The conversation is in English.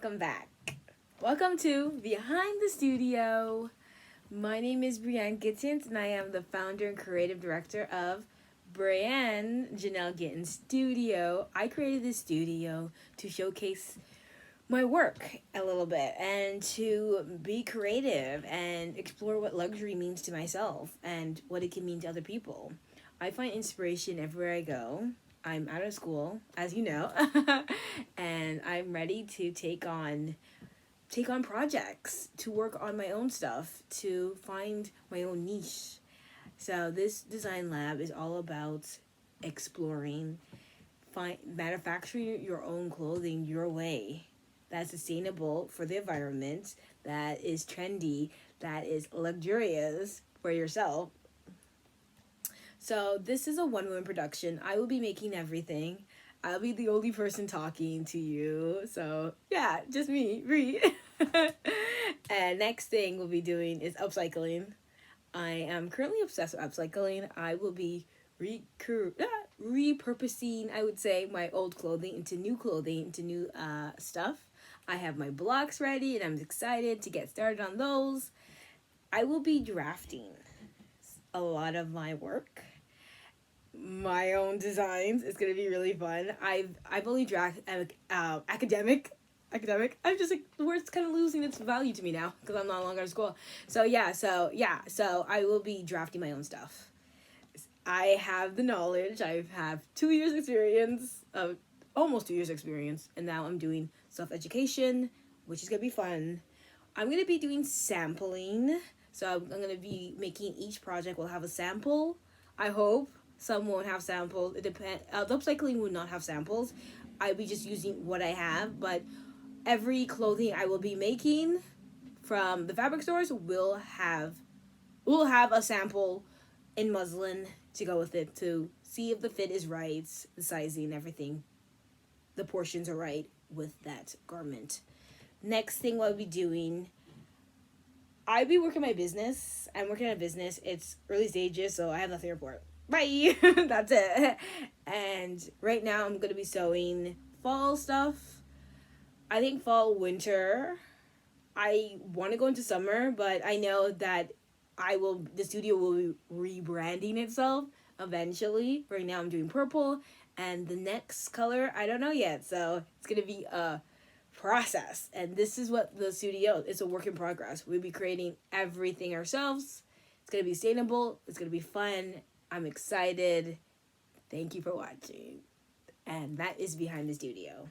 welcome back. Welcome to Behind the Studio. My name is Brianne Gittins, and I am the founder and creative director of Brianne Janelle Gittins Studio. I created this studio to showcase my work a little bit and to be creative and explore what luxury means to myself and what it can mean to other people. I find inspiration everywhere I go. I'm out of school, as you know, and I'm ready to take on projects, to work on my own stuff, to find my own niche. So this design lab is all about exploring, manufacturing your own clothing your way. That's sustainable for the environment, that is trendy, that is luxurious for yourself. So this is a one-woman production. I will be making everything. I'll be the only person talking to you. So yeah, just me, Bree. And next thing we'll be doing is upcycling. I am currently obsessed with upcycling. I will be repurposing, I would say, my old clothing into new stuff. I have my blocks ready and I'm excited to get started on those. I will be drafting a lot of my work, my own designs. It's gonna be really fun. I've only drafted academic. I'm just like, the word's kind of losing its value to me now because I'm no longer in school. So I will be drafting my own stuff. I have the knowledge. I have 2 years experience, almost 2 years experience, and now I'm doing self-education, which is gonna be fun. I'm gonna be doing sampling. So I'm gonna be making each project will have a sample. I hope. Some won't have samples. It depends. The upcycling will not have samples. I'll be just using what I have, but every clothing I will be making from the fabric stores will have a sample in muslin to go with it, to see if the fit is right, the sizing, everything, the portions are right with that garment. Next thing I'll be doing, I'll be working my business. I'm working on a business. It's early stages, so I have nothing to report. Bye. That's it. And right now I'm going to be sewing fall stuff. I think fall, winter. I want to go into summer, but I know that the studio will be rebranding itself eventually. Right now I'm doing purple, and the next color, I don't know yet. So it's going to be a process. And this is what the studio is, a work in progress. We'll be creating everything ourselves. It's going to be sustainable. It's going to be fun. I'm excited. Thank you for watching. And that is Behind the Studio.